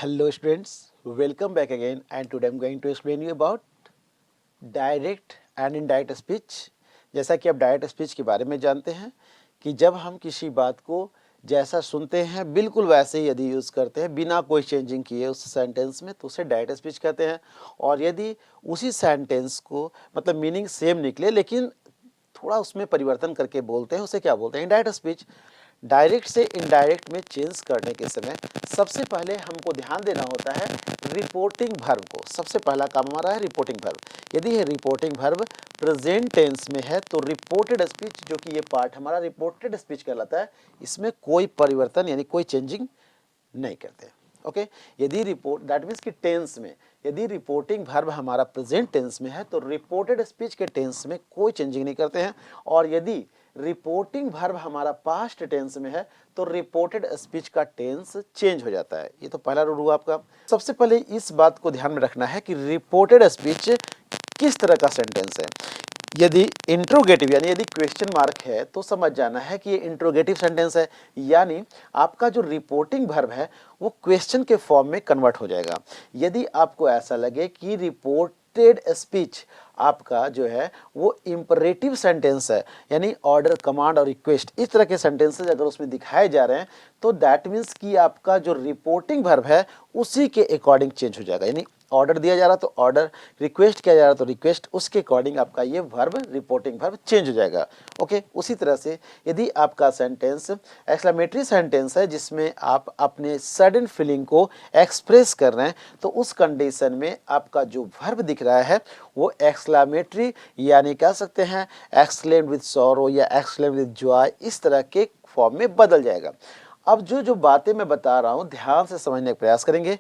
Hello students, welcome back again and today I'm going to explain you about direct and indirect speech. जैसा कि आप direct speech के बारे में जानते हैं कि जब हम किसी बात को जैसा सुनते हैं बिल्कुल वैसे ही यदि यूज़ करते हैं बिना कोई चेंजिंग किए उस सेंटेंस में तो उसे डायरेक्ट स्पीच कहते हैं। और यदि उसी सेंटेंस को मतलब मीनिंग सेम निकले लेकिन थोड़ा उसमें परिवर्तन करके बोलते हैं उसे क्या बोलते हैं, इनडायरेक्ट स्पीच। डायरेक्ट से इनडायरेक्ट में चेंज करने के समय सबसे पहले हमको ध्यान देना होता है रिपोर्टिंग वर्ब को। सबसे पहला काम हमारा है रिपोर्टिंग वर्ब। यदि ये रिपोर्टिंग वर्ब प्रेजेंट टेंस में है तो रिपोर्टेड स्पीच, जो कि ये पार्ट हमारा रिपोर्टेड स्पीच कहलाता है, इसमें कोई परिवर्तन यानी कोई चेंजिंग नहीं करते। ओके, यदि रिपोर्ट दैट मीन्स कि टेंस में यदि रिपोर्टिंग वर्ब हमारा प्रेजेंट टेंस में है तो रिपोर्टेड स्पीच के टेंस में कोई चेंजिंग नहीं करते हैं। और यदि रिपोर्टिंग वर्ब हमारा पास्ट टेंस में है तो रिपोर्टेड स्पीच का टेंस चेंज हो जाता है। ये तो पहला रूल हुआ आपका। सबसे पहले इस बात को ध्यान में रखना है कि रिपोर्टेड स्पीच किस तरह का सेंटेंस है। यदि इंट्रोगेटिव यानी यदि क्वेश्चन मार्क है तो समझ जाना है कि ये इंट्रोगेटिव सेंटेंस है, यानी आपका जो रिपोर्टिंग वर्ब है वो क्वेश्चन के फॉर्म में कन्वर्ट हो जाएगा। यदि आपको ऐसा लगे कि रिपोर्टेड स्पीच आपका जो है वो इंपरेटिव सेंटेंस है, यानी ऑर्डर, कमांड और रिक्वेस्ट, इस तरह के सेंटेंसेस अगर उसमें दिखाए जा रहे हैं तो दैट मीन्स कि आपका जो रिपोर्टिंग वर्ब है उसी के अकॉर्डिंग चेंज हो जाएगा। यानी ऑर्डर दिया जा रहा तो ऑर्डर, रिक्वेस्ट किया जा रहा तो रिक्वेस्ट, उसके अकॉर्डिंग आपका ये वर्ब रिपोर्टिंग वर्ब चेंज हो जाएगा। ओके, उसी तरह से यदि आपका सेंटेंस एक्सक्लेमेटरी सेंटेंस है जिसमें आप अपने सडन फीलिंग को एक्सप्रेस कर रहे हैं तो उस कंडीशन में आपका जो वर्ब दिख रहा है वो एक्सक्लेमेटरी यानी कह सकते हैं एक्सक्लेम विद सॉरो या एक्सक्लेम विद जॉय, इस तरह के फॉर्म में बदल जाएगा। अब जो जो बातें मैं बता रहा हूं ध्यान से समझने का प्रयास करेंगे।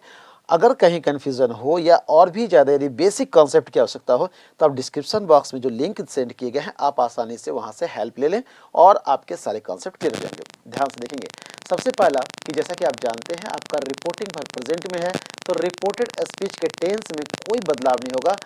अगर कहीं कन्फ्यूजन हो या और भी ज़्यादा यदि बेसिक कॉन्सेप्ट की आवश्यकता हो तो आप डिस्क्रिप्शन बॉक्स में जो लिंक सेंड किए गए हैं आप आसानी से वहां से हेल्प ले लें और आपके सारे कॉन्सेप्ट क्लियर हो जाएंगे। ध्यान से देखेंगे। सबसे पहला कि जैसा कि आप जानते हैं आपका रिपोर्टिंग वर्ब प्रेजेंट में है तो रिपोर्टेड स्पीच के टेंस में कोई बदलाव नहीं होगा।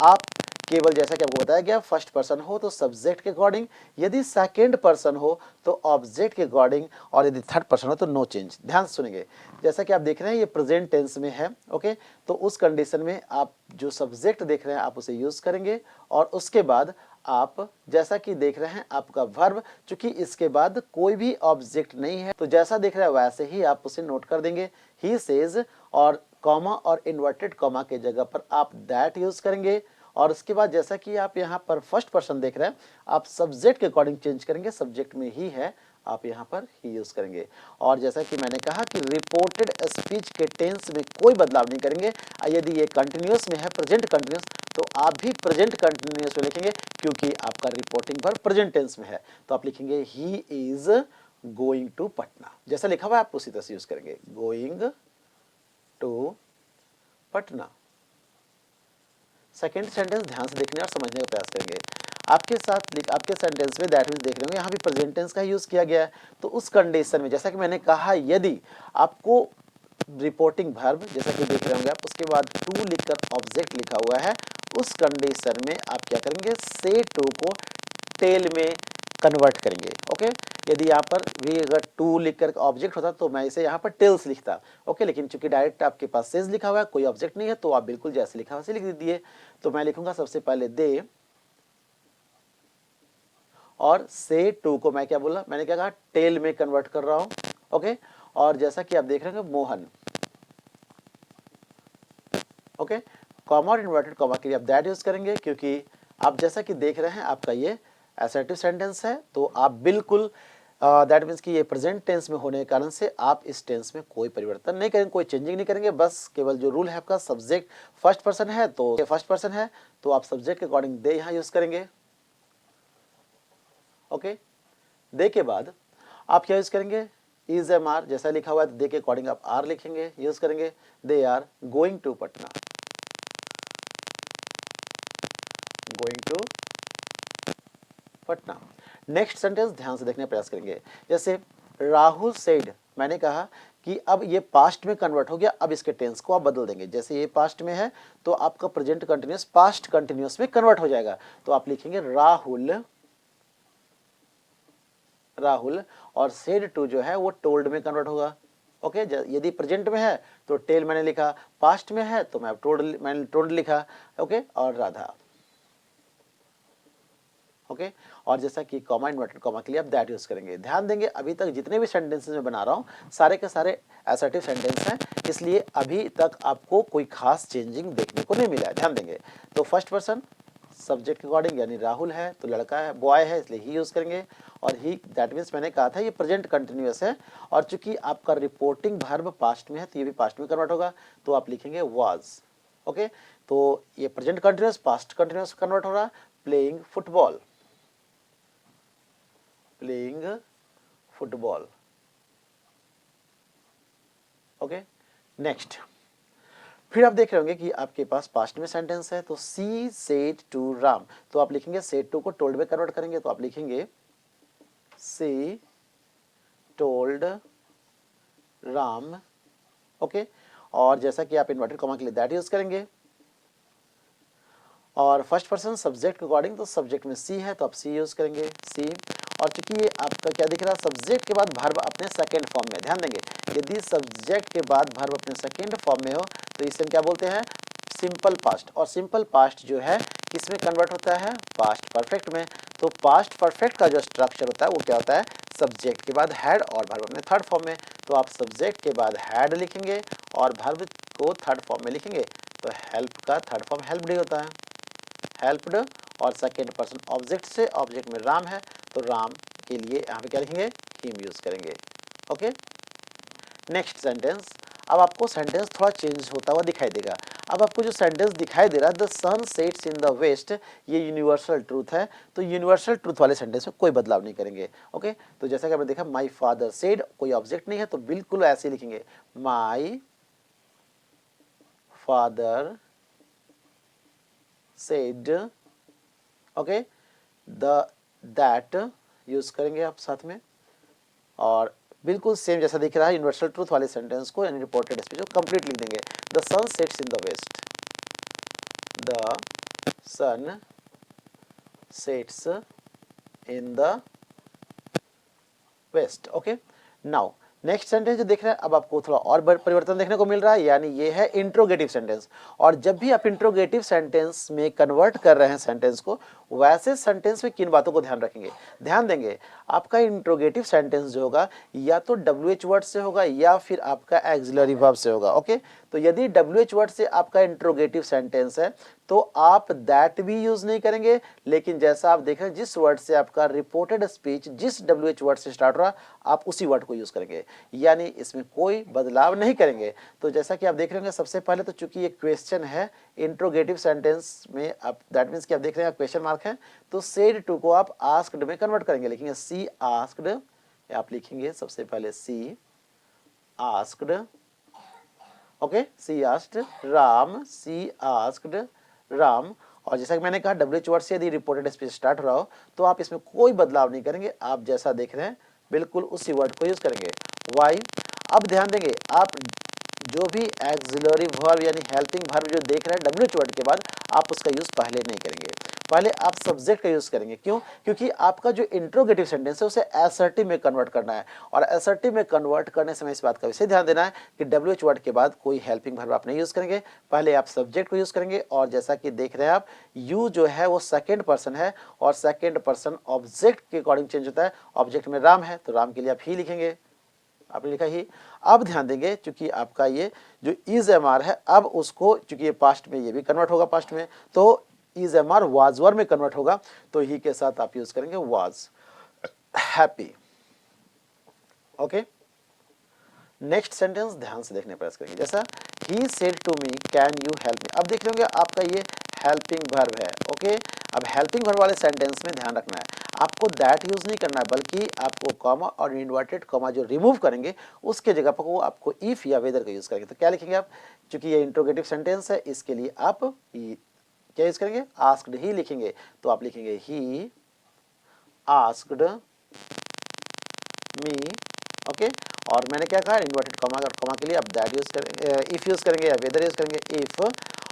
आप केवल जैसा कि आपको बताया गया फर्स्ट पर्सन हो तो सब्जेक्ट के अकॉर्डिंग, यदि सेकेंड पर्सन हो तो ऑब्जेक्ट के अकॉर्डिंग, और यदि थर्ड पर्सन हो तो नो चेंज। ध्यान से सुनेंगे। जैसा कि आप देख रहे हैं ये प्रेजेंट टेंस में है। ओके, तो उस कंडीशन में आप जो सब्जेक्ट देख रहे हैं आप उसे यूज करेंगे और उसके बाद आप जैसा कि देख रहे हैं आपका वर्ब, चूंकि इसके बाद कोई भी ऑब्जेक्ट नहीं है तो जैसा देख रहे हैं वैसे ही आप उसे नोट कर देंगे। ही सेज और कॉमा और इन्वर्टेड कॉमा के जगह पर आप दैट यूज करेंगे। और उसके बाद जैसा कि आप यहाँ पर फर्स्ट पर्सन देख रहे हैं आप सब्जेक्ट के अकॉर्डिंग चेंज करेंगे, सब्जेक्ट में ही है आप यहाँ पर ही यूज करेंगे। और जैसा कि मैंने कहा कि रिपोर्टेड स्पीच के टेंस में कोई बदलाव नहीं करेंगे। यदि ये कंटिन्यूअस में है प्रेजेंट कंटिन्यूअस तो आप भी प्रेजेंट कंटिन्यूअस में लिखेंगे क्योंकि आपका रिपोर्टिंग पर प्रेजेंट टेंस में है तो आप लिखेंगे he is going to Patna. जैसा लिखा हुआ है आप उसी तरह से यूज करेंगे, going to Patna. Second sentence ध्यान से देखने और समझने का प्रयास करेंगे। आपके साथ आपके सेंटेंस में दैट मीन्स देख रहे होंगे यहाँ भी प्रेजेंट टेंस का यूज किया गया है। तो उस कंडीशन में जैसा कि मैंने कहा यदि आपको रिपोर्टिंग वर्ब जैसा कि देख रहे होंगे आप उसके बाद टू लिखकर ऑब्जेक्ट लिखा हुआ है, उस कंडीशन में आप क्या करेंगे से टू को टेल में कन्वर्ट करेंगे। ओके, यदि यहाँ पर भी अगर टू लिखकर ऑब्जेक्ट होता तो मैं इसे यहाँ पर टेल्स लिखता। ओके, लेकिन चूंकि डायरेक्ट आपके पास सेज लिखा हुआ है कोई ऑब्जेक्ट नहीं है तो आप बिल्कुल जैसे लिखा हुआ वैसे लिख दीजिए। तो मैं लिखूंगा सबसे पहले दे और से टू को मैं क्या बोला, मैंने क्या कहा टेल में कन्वर्ट कर रहा हूं। ओके, और जैसा कि आप देख रहे हैं मोहन। ओके, कॉमा और इन्वर्टेड कॉमा के लिए आप दैट यूज करेंगे क्योंकि आप जैसा कि देख रहे हैं आपका ये असर्टिव सेंटेंस है तो आप बिल्कुल दैट मीन्स कि ये प्रेजेंट टेंस में होने के कारण से आप इस टेंस में कोई परिवर्तन नहीं करेंगे, कोई चेंजिंग नहीं करेंगे। बस केवल जो रूल है आपका सब्जेक्ट फर्स्ट पर्सन है तो फर्स्ट पर्सन है तो आप सब्जेक्ट के अकॉर्डिंग दे यहाँ यूज करेंगे। ओके, दे के बाद आप क्या यूज करेंगे इज एम आर, जैसा लिखा हुआ है दे के अकॉर्डिंग आप आर लिखेंगे, यूज करेंगे they are going to Patna, going to Patna. Next sentence ध्यान से देखने का प्रयास करेंगे। जैसे राहुल सेड, मैंने कहा कि अब ये पास्ट में कन्वर्ट हो गया, अब इसके टेंस को आप बदल देंगे। जैसे ये पास्ट में है तो आपका प्रेजेंट कंटिन्यूअस पास्ट कंटिन्यूअस में कन्वर्ट हो जाएगा तो आप लिखेंगे राहुल, राहुल और सेड टू जो है वो टोल्ड में कन्वर्ट होगा। ओके, यदि प्रेजेंट में है तो टेल मैंने लिखा, पास्ट में है तो मैंने टोल्ड लिखा, ओके, और राधा, ओके। और जैसा कि कॉमा इन्वर्टेड कॉमा के लिए आप दैट यूज करेंगे। ध्यान देंगे अभी तक जितने भी सेंटेंसेस मैं बना रहा हूँ सारे के सारे असर्टिव सेंटेंस हैं, इसलिए अभी तक आपको कोई खास चेंजिंग देखने को नहीं मिला है। ध्यान देंगे तो फर्स्ट पर्सन सब्जेक्ट के अकॉर्डिंग, यानी राहुल है तो लड़का है, बॉय है इसलिए ही यूज करेंगे, और ही दैट मीन्स मैंने कहा था ये प्रेजेंट कंटिन्यूअस है, और चूंकि आपका रिपोर्टिंग वर्ब पास्ट में है तो ये भी पास्ट में कन्वर्ट होगा, तो आप लिखेंगे वाज, ओके। तो ये present continuous past continuous convert हो रहा, playing football, playing football, okay. Next, फिर आप देख रहे होंगे कि आपके पास पास्ट में सेंटेंस है, तो सी सेड टू राम, तो आप लिखेंगे सेड टू को टोल्ड में कन्वर्ट करेंगे, तो आप लिखेंगे सी टोल्ड राम, ओके। और जैसा कि आप इन्वर्टेड कॉमा के लिए दैट यूज करेंगे, और फर्स्ट पर्सन सब्जेक्ट के अकॉर्डिंग तो सब्जेक्ट में सी है तो आप सी यूज करेंगे, सी। और चूंकि ये आपका क्या दिख रहा है, सब्जेक्ट के बाद वर्ब अपने सेकेंड फॉर्म में, ध्यान देंगे यदि सब्जेक्ट के बाद वर्ब अपने सेकेंड फॉर्म में हो तो इसे हम क्या बोलते हैं, सिंपल पास्ट। और सिंपल पास्ट जो है किसमें कन्वर्ट होता है, पास्ट परफेक्ट में। तो पास्ट परफेक्ट का जो स्ट्रक्चर होता है वो क्या होता है, सब्जेक्ट के बाद हैड और वर्ब अपने थर्ड फॉर्म में, तो आप सब्जेक्ट के बाद हैड लिखेंगे और वर्ब को थर्ड फॉर्म में लिखेंगे, तो हेल्प का थर्ड फॉर्म हेल्प्ड ही होता है, हेल्प्ड। और सेकेंड पर्सन ऑब्जेक्ट से, ऑब्जेक्ट में राम है तो राम के लिए यहाँ पे क्या लिखेंगे, हिम यूज करेंगे, ओके। नेक्स्ट सेंटेंस, अब आपको सेंटेंस थोड़ा चेंज होता हुआ दिखाई देगा। अब आपको जो सेंटेंस दिखाई दे रहा है, the sun sets in the west, ये यूनिवर्सल ट्रूथ है, तो यूनिवर्सल ट्रूथ वाले सेंटेंस में कोई बदलाव नहीं करेंगे, ओके। तो जैसा कि आपने देखा माई फादर सेड, कोई ऑब्जेक्ट नहीं है तो बिल्कुल ऐसे लिखेंगे, my father said, okay, the that use करेंगे आप साथ में, और बिल्कुल सेम जैसा दिख रहा है यूनिवर्सल ट्रूथ वाले सेंटेंस को यानी रिपोर्टेड स्पीच को कंप्लीट लिख देंगे, the sun sets in the west, the sun sets in the west, okay. Now next sentence जो देख रहे हैं, अब आपको थोड़ा और परिवर्तन देखने को मिल रहा है, यानी ये है इंट्रोगेटिव सेंटेंस। और जब भी आप इंट्रोगेटिव सेंटेंस में कन्वर्ट कर रहे हैं सेंटेंस को, वैसे सेंटेंस में किन बातों को ध्यान रखेंगे, ध्यान देंगे आपका इंट्रोगेटिव सेंटेंस जो होगा या तो WH वर्ड से होगा या फिर आपका एक्सिलरी वर्ब से होगा, ओके। तो यदि WH वर्ड से आपका इंट्रोगेटिव सेंटेंस है तो आप दैट भी यूज नहीं करेंगे, लेकिन जैसा आप देख रहे हैं जिस वर्ड से आपका रिपोर्टेड स्पीच जिस WH वर्ड से स्टार्ट हो रहा आप उसी वर्ड को यूज करेंगे, यानी इसमें कोई बदलाव नहीं करेंगे। तो जैसा कि आप देख रहे होंगे सबसे पहले तो चूंकि ये क्वेश्चन है इंट्रोगेटिव सेंटेंस में, आप दैट मीन्स कि आप देख रहे हैं क्वेश्चन मार्क है, तो सेड टू को आप आस्क्ड में कन्वर्ट करेंगे, लिखेंगे सी आस्क्ड, आप लिखेंगे सबसे पहले सी आस्क्ड, ओके, सी आस्क्ड राम, सी आस्क्ड राम। और जैसा कि मैंने कहा WH वर्ड से यदि रिपोर्टेड स्पीच स्टार्ट हो रहा हो तो आप इसमें कोई बदलाव नहीं करेंगे, आप जैसा देख रहे हैं बिल्कुल उसी वर्ड को यूज करेंगे, वाई। अब ध्यान देंगे आप जो भी एक्सिलरी वर्ब यानी हेल्पिंग वर्ब जो देख रहे हैं WH वर्ड के बाद आप उसका यूज पहले नहीं करेंगे, पहले आप सब्जेक्ट का यूज करेंगे। क्यों? क्योंकि आपका जो इंट्रोगेटिव सेंटेंस है उसे असर्टिव में कन्वर्ट करना है, और असर्टिव में कन्वर्ट करने समय इस बात का विशेष ध्यान देना है कि WH वर्ड के बाद कोई हेल्पिंग वर्ब आप नहीं यूज करेंगे, पहले आप सब्जेक्ट को यूज करेंगे। और जैसा कि देख रहे हैं आप यू जो है वो सेकेंड पर्सन है और सेकेंड पर्सन ऑब्जेक्ट के अकॉर्डिंग चेंज होता है, ऑब्जेक्ट में राम है तो राम के लिए आप ही लिखेंगे, आपने लिखा ही। अब ध्यान देंगे चूंकि आपका ये जो इज एमआर है अब उसको चूंकि ये पास्ट में ये भी कन्वर्ट होगा पास्ट में, तो इज एमआर वाज वर में कन्वर्ट होगा, तो ही के साथ आप यूज करेंगे was happy, okay. Next sentence ध्यान से देखने प्रयास करेंगे, जैसा he said to me can you help me. अब देख लेंगे आपका ये हेल्पिंग वर्ब है, ओके। अब हेल्पिंग वर्ब वाले सेंटेंस में ध्यान रखना है आपको दैट यूज नहीं करना है, बल्कि आपको कॉमा और इन्वर्टेड कॉमा जो रिमूव करेंगे उसके जगह पर वो आपको इफ या वेदर का यूज करेंगे। तो क्या लिखेंगे आप, चूंकि ये इंट्रोगेटिव सेंटेंस है इसके लिए आप क्या यूज करेंगे, आस्क्ड ही लिखेंगे, तो आप लिखेंगे ही आस्क्ड मी, ओके। और मैंने क्या कहा इन्वर्टेड कॉमा और कॉमा के लिए आप दैट यूज करेंगे, इफ यूज करेंगे या वेदर यूज करेंगे, इफ।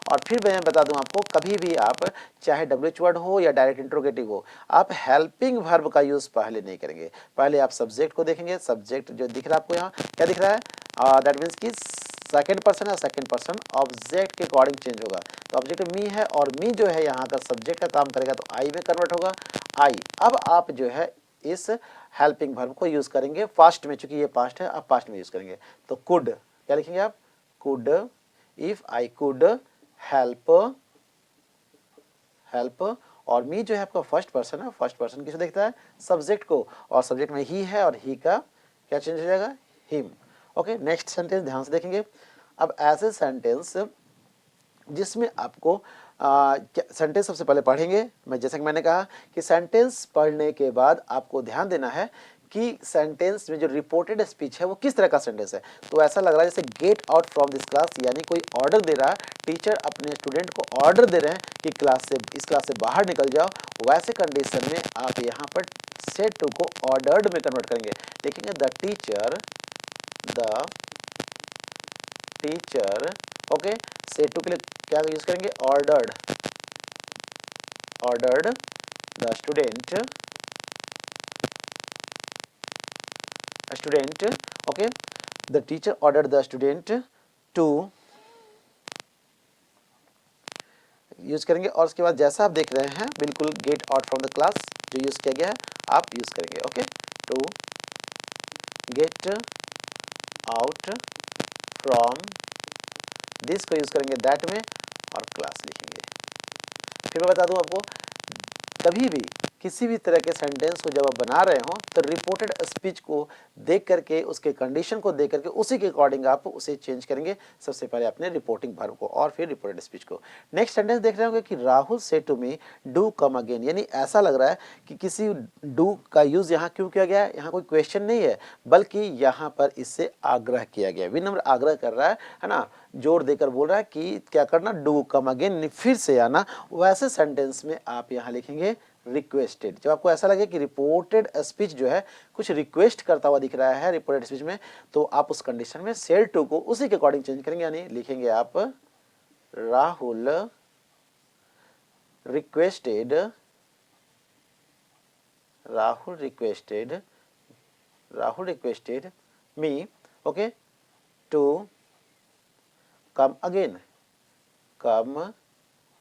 और फिर मैं बता दूं आपको कभी भी आप चाहे WH वर्ड हो या डायरेक्ट इंट्रोगेटिव हो आप हेल्पिंग वर्ब का यूज पहले नहीं करेंगे, पहले आप सब्जेक्ट को देखेंगे। सब्जेक्ट जो दिख रहा है आपको यहाँ क्या दिख रहा है, दैट मीन्स कि सेकंड पर्सन या सेकंड पर्सन ऑब्जेक्ट के अकॉर्डिंग चेंज होगा। तो ऑब्जेक्ट मी है और मी जो है यहाँ का सब्जेक्ट का काम करेगा तो आई में कन्वर्ट होगा आई। अब आप जो है इस हेल्पिंग वर्ब को यूज करेंगे पास्ट में, चूंकि ये पास्ट है आप पास्ट में यूज करेंगे। तो कुड क्या लिखेंगे आप, could, if I could help, help, और मी जो है आपका फर्स्ट पर्सन है, फर्स्ट पर्सन किसे देखता है, सब्जेक्ट को, और सब्जेक्ट में ही है और ही का क्या चेंज हो जाएगा, हिम। ओके, नेक्स्ट सेंटेंस ध्यान से देखेंगे। अब ऐसे सेंटेंस जिसमें आपको सेंटेंस सबसे पहले पढ़ेंगे। मैं जैसे कि मैंने कहा कि सेंटेंस पढ़ने के बाद आपको ध्यान देना है कि सेंटेंस में जो रिपोर्टेड स्पीच है वो किस तरह का सेंटेंस है। तो ऐसा लग रहा है जैसे gate out from this class, यानी कोई ऑर्डर दे रहा है, टीचर अपने स्टूडेंट को ऑर्डर दे रहे हैं कि इस क्लास से बाहर निकल जाओ। वैसे कंडीशन में आप यहाँ पर सेड टू को ऑर्डर्ड में कन्वर्ट करेंगे। देखेंगे the teacher, okay, said to के लिए क्या यूज करेंगे, ordered the student, okay, the teacher ordered the student to use करेंगे। और उसके बाद जैसा आप देख रहे हैं बिल्कुल get out from the class जो यूज किया गया है आप यूज करेंगे। Okay, to get out from this को यूज करेंगे दैट में और क्लास लिखेंगे। फिर मैं बता दूं आपको, कभी भी किसी भी तरह के सेंटेंस को जब आप बना रहे हो तो रिपोर्टेड स्पीच को देख करके, उसके कंडीशन को देख करके उसी के अकॉर्डिंग आप उसे चेंज करेंगे। सबसे पहले अपने रिपोर्टिंग वर्ब को और फिर रिपोर्टेड स्पीच को। नेक्स्ट सेंटेंस देख रहे होंगे कि Rahul said to me do come again, यानी ऐसा लग रहा है कि किसी डू का यूज यहाँ क्यों किया गया है, यहाँ कोई क्वेश्चन नहीं है बल्कि यहाँ पर इससे आग्रह किया गया, विनम्र आग्रह कर रहा है ना, जोर देकर बोल रहा है कि क्या करना, डू कम अगेन, फिर से आना। वैसे सेंटेंस में आप यहाँ लिखेंगे रिक्वेस्टेड। जब आपको ऐसा लगे कि रिपोर्टेड स्पीच जो है कुछ रिक्वेस्ट करता हुआ दिख रहा है रिपोर्टेड स्पीच में, तो आप उस कंडीशन में सेड टू को उसी के अकॉर्डिंग चेंज करेंगे, यानी लिखेंगे आप Rahul requested me, okay, to come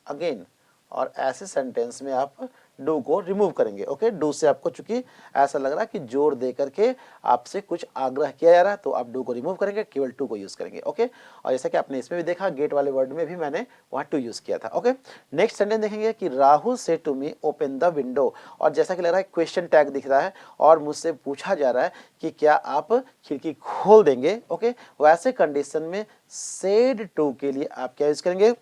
again, और ऐसे सेंटेंस में आप डू को रिमूव करेंगे। ओके, डू से आपको चूंकि ऐसा लग रहा है कि जोर दे करके आपसे कुछ आग्रह किया जा रहा है तो आप डू को रिमूव करेंगे, केवल टू को यूज करेंगे। ओके, और जैसा कि आपने इसमें भी देखा गेट वाले वर्ड में भी मैंने वहां टू यूज किया था। ओके, नेक्स्ट सेंटेंस देखेंगे कि Rahul said to me open the window, और जैसा कि लग रहा है क्वेश्चन टैग दिख रहा है और मुझसे पूछा जा रहा है कि क्या आप खिड़की खोल देंगे। ओके, वैसे कंडीशन में सेड टू के लिए आप क्या यूज करेंगे,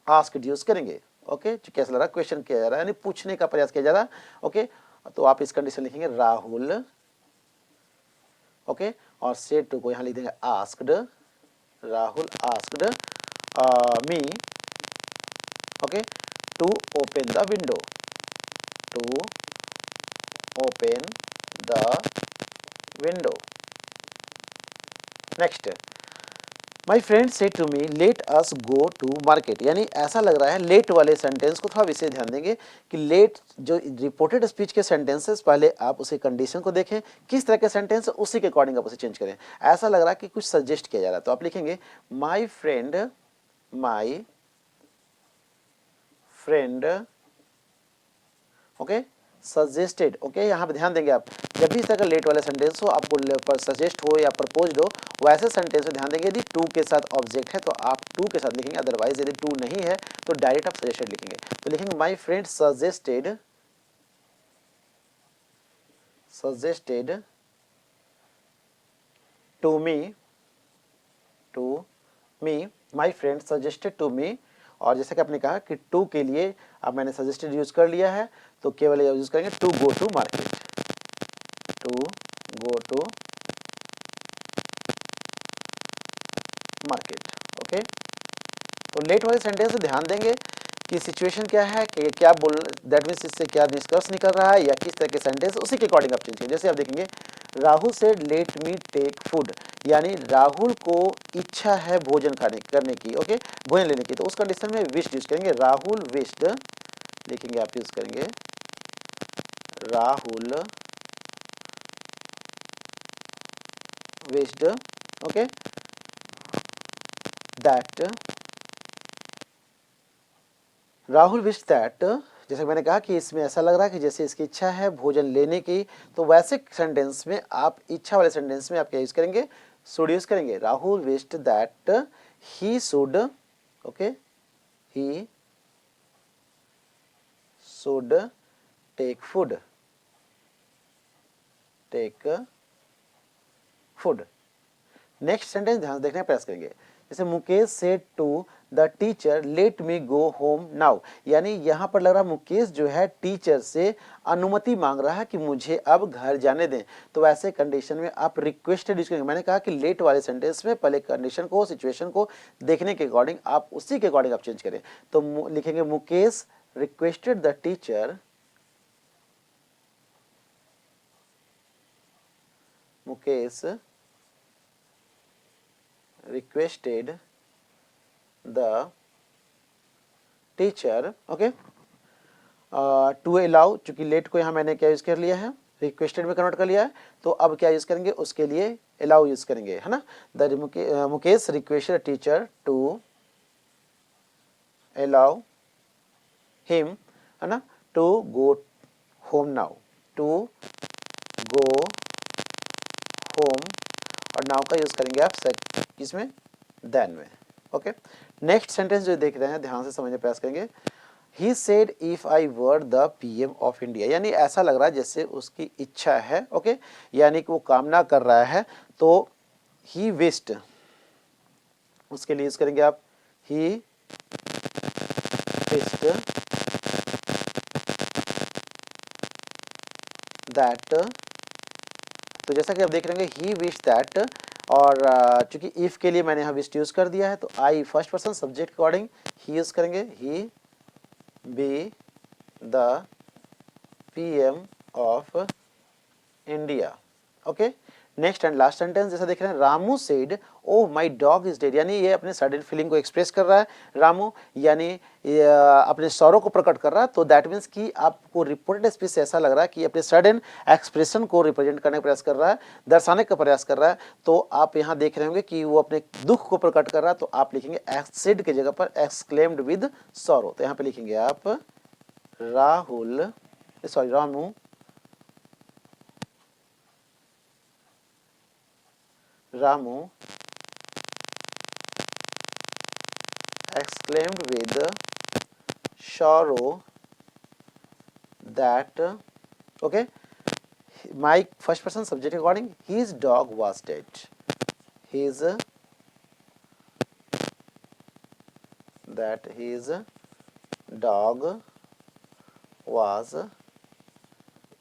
आस्क्ड यूज करेंगे। ओके, कैसा लग रहा है, क्वेश्चन किया जा रहा है यानी पूछने का प्रयास किया जा रहा है। ओके, तो आप इस कंडीशन लिखेंगे राहुल, ओके, और सेड टू को यहां लिख देंगे asked, Rahul asked me, okay, to open the window, next, my friend said to me let us go to market, यानी ऐसा लग रहा है लेट वाले सेंटेंस को थोड़ा विशेष ध्यान देंगे कि लेट जो रिपोर्टेड स्पीच के सेंटेंसेस पहले आप उसे कंडीशन को देखें किस तरह के सेंटेंस उसी के अकॉर्डिंग आप उसे चेंज करें। ऐसा लग रहा है कि कुछ सजेस्ट किया जा रहा है तो आप लिखेंगे my friend, okay, suggested. Okay, यहाँ पे ध्यान देंगे आप जब भी इस तरह का लेट वाला सेंटेंस हो, आपको सजेस्ट हो या प्रपोज हो, वैसे सेंटेंस में ध्यान देंगे यदि टू के साथ ऑब्जेक्ट है तो आप टू के साथ लिखेंगे, अदरवाइज यदि टू नहीं है तो डायरेक्ट आप सजेस्टेड लिखेंगे। तो लिखेंगे my friend suggested to me, my friend suggested to me, और जैसे कि आपने कहा कि टू के लिए अब मैंने सजेस्टेड यूज कर लिया है तो केवल यूज करेंगे to go to market, okay. तो लेट वाले सेंटेंस से ध्यान देंगे कि सिचुएशन क्या है, कि क्या बोल, दैट मीन्स इससे क्या निष्कर्ष निकल रहा है या किस तरह के सेंटेंस, उसी के अकॉर्डिंग आप चेंज करेंगे। जैसे आप देखेंगे Rahul said let me take food, यानी राहुल को इच्छा है भोजन करने की, ओके, भोजन लेने की, तो उस कंडीशन में विश्ड यूज करेंगे, राहुल विश्ड लिखेंगे, आप यूज करेंगे Rahul wished, okay, that Rahul wish that, जैसे मैंने कहा कि इसमें ऐसा लग रहा है कि जैसे इसकी इच्छा है भोजन लेने की, तो वैसे सेंटेंस में आप इच्छा वाले सेंटेंस में आप क्या यूज करेंगे, शुड यूज करेंगे। Rahul wished that he should, okay, he should take food, take food. Next sentence ध्यान से देखने का प्रयास करेंगे। जैसे Mukesh said to the teacher let me go home now, यानी यहां पर लग रहा मुकेश जो है टीचर से अनुमति मांग रहा है कि मुझे अब घर जाने दें। तो ऐसे कंडीशन में आप रिक्वेस्टेड यूज करेंगे। मैंने कहा कि लेट वाले सेंटेंस में पहले कंडीशन को, सिचुएशन को देखने के अकॉर्डिंग आप उसी के अकॉर्डिंग आप चेंज करें। तो लिखेंगे Mukesh requested the teacher, Mukesh requested the teacher, okay, to allow, चूंकि लेट को यहाँ मैंने क्या यूज कर लिया है, रिक्वेस्टेड में कन्वर्ट कर लिया है, तो अब क्या यूज करेंगे, उसके लिए अलाउ यूज करेंगे, है ना। The Mukesh requested teacher to allow him, है ना, to go home now, to go home, और नाउ का यूज करेंगे आप किसमें, देन में, ओके। नेक्स्ट सेंटेंस जो देख रहे हैं ध्यान से समझने प्रयास करेंगे। He said if I were the PM of India, यानी ऐसा लग रहा है जैसे उसकी इच्छा है, ओके, यानी कि वो कामना कर रहा है। तो he wished, उसके लिए यूज करेंगे आप he wished that, तो जैसा कि आप देख रहे हैं he wished that, और चूंकि if के लिए मैंने यहाँ wished यूज कर दिया है, तो I first person subject according he use करेंगे, he be the PM of India, okay. Next and last sentence जैसा देख रहे हैं, Ramu said oh my dog is dead, यानी ये अपने सडन फीलिंग को एक्सप्रेस कर रहा है रामू, यानी अपने सौरों को प्रकट कर रहा है। तो दैट मीन्स कि आपको रिपोर्टेड स्पीच से ऐसा लग रहा है कि अपने सडन एक्सप्रेशन को रिप्रेजेंट करने का प्रयास कर रहा है, दर्शाने का प्रयास कर रहा है। तो आप यहाँ देख रहे होंगे कि वो अपने दुख को प्रकट कर रहा है, तो आप लिखेंगे एक्सेड की जगह पर एक्सक्लेम्ड विद सौरो। तो यहाँ पे लिखेंगे आप Ramu exclaimed with sorrow that, okay, my first person subject according his dog was dead, his dog was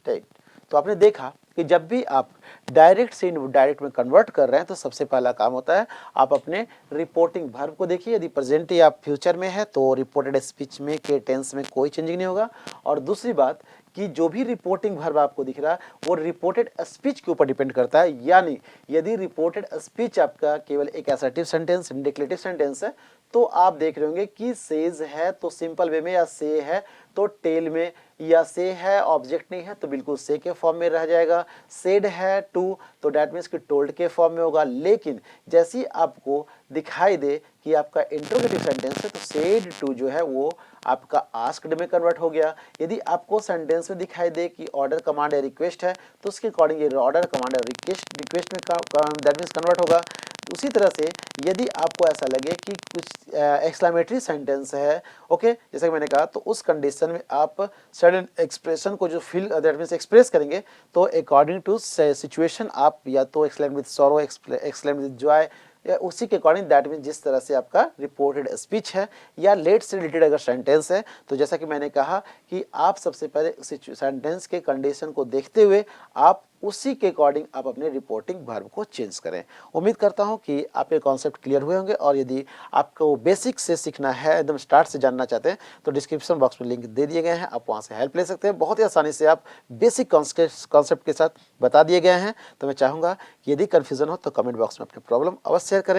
dead। तो आपने देखा कि जब भी आप डायरेक्ट से इनडायरेक्ट में कन्वर्ट कर रहे हैं तो सबसे पहला काम होता है आप अपने रिपोर्टिंग वर्ब को देखिए। यदि प्रेजेंट या फ्यूचर में है तो रिपोर्टेड स्पीच में के टेंस में कोई चेंजिंग नहीं होगा। और दूसरी बात कि जो भी रिपोर्टिंग वर्ब आपको दिख रहा है वो रिपोर्टेड स्पीच के ऊपर डिपेंड करता है। यानी यदि रिपोर्टेड स्पीच आपका केवल एक असर्टिव सेंटेंस, इंडिकेटिव सेंटेंस है, तो आप देख रहे होंगे कि सेज है तो सिंपल वे में, या से है तो टेल में, या से है ऑब्जेक्ट नहीं है तो बिल्कुल से के फॉर्म में रह जाएगा, सेड है टू तो डैट मीन्स कि टोल्ड के फॉर्म में होगा। लेकिन जैसे ही आपको दिखाई दे कि आपका इंट्रोगेटिव सेंटेंस है तो सेड टू जो है वो आपका आस्क्ड में कन्वर्ट हो गया। यदि आपको सेंटेंस में दिखाई दे कि ऑर्डर, कमांड या रिक्वेस्ट है तो उसके अकॉर्डिंग ये ऑर्डर, कमांड और रिक्वेस्ट में दैट मीन्स कन्वर्ट होगा। उसी तरह से यदि आपको ऐसा लगे कि कुछ एक्सक्लेमेटरी सेंटेंस है, ओके, जैसे कि मैंने कहा, तो उस कंडीशन में आप सडन एक्सप्रेशन को जो फील दैट मीन्स एक्सप्रेस करेंगे तो अकॉर्डिंग टू सिचुएशन आप या तो exclaim with sorrow, exclaim with Joy, या उसी के अकॉर्डिंग दैट मीन्स जिस तरह से आपका रिपोर्टेड स्पीच है या लेट से रिलेटेड अगर सेंटेंस है तो जैसा कि मैंने कहा कि आप सबसे पहले सेंटेंस के कंडीशन को देखते हुए आप उसी के अकॉर्डिंग आप अपने रिपोर्टिंग वर्ब को चेंज करें। उम्मीद करता हूं कि आपके कॉन्सेप्ट क्लियर हुए होंगे, और यदि आपको बेसिक से सीखना है, एकदम स्टार्ट से जानना चाहते हैं तो डिस्क्रिप्शन बॉक्स में लिंक दे दिए गए हैं, आप वहां से हेल्प ले सकते हैं। बहुत ही आसानी से आप बेसिक कॉन्सेप्ट के साथ बता दिए गए हैं। तो मैं चाहूँगा यदि कन्फ्यूजन हो तो कमेंट बॉक्स में अपनी प्रॉब्लम अवश्य शेयर करें।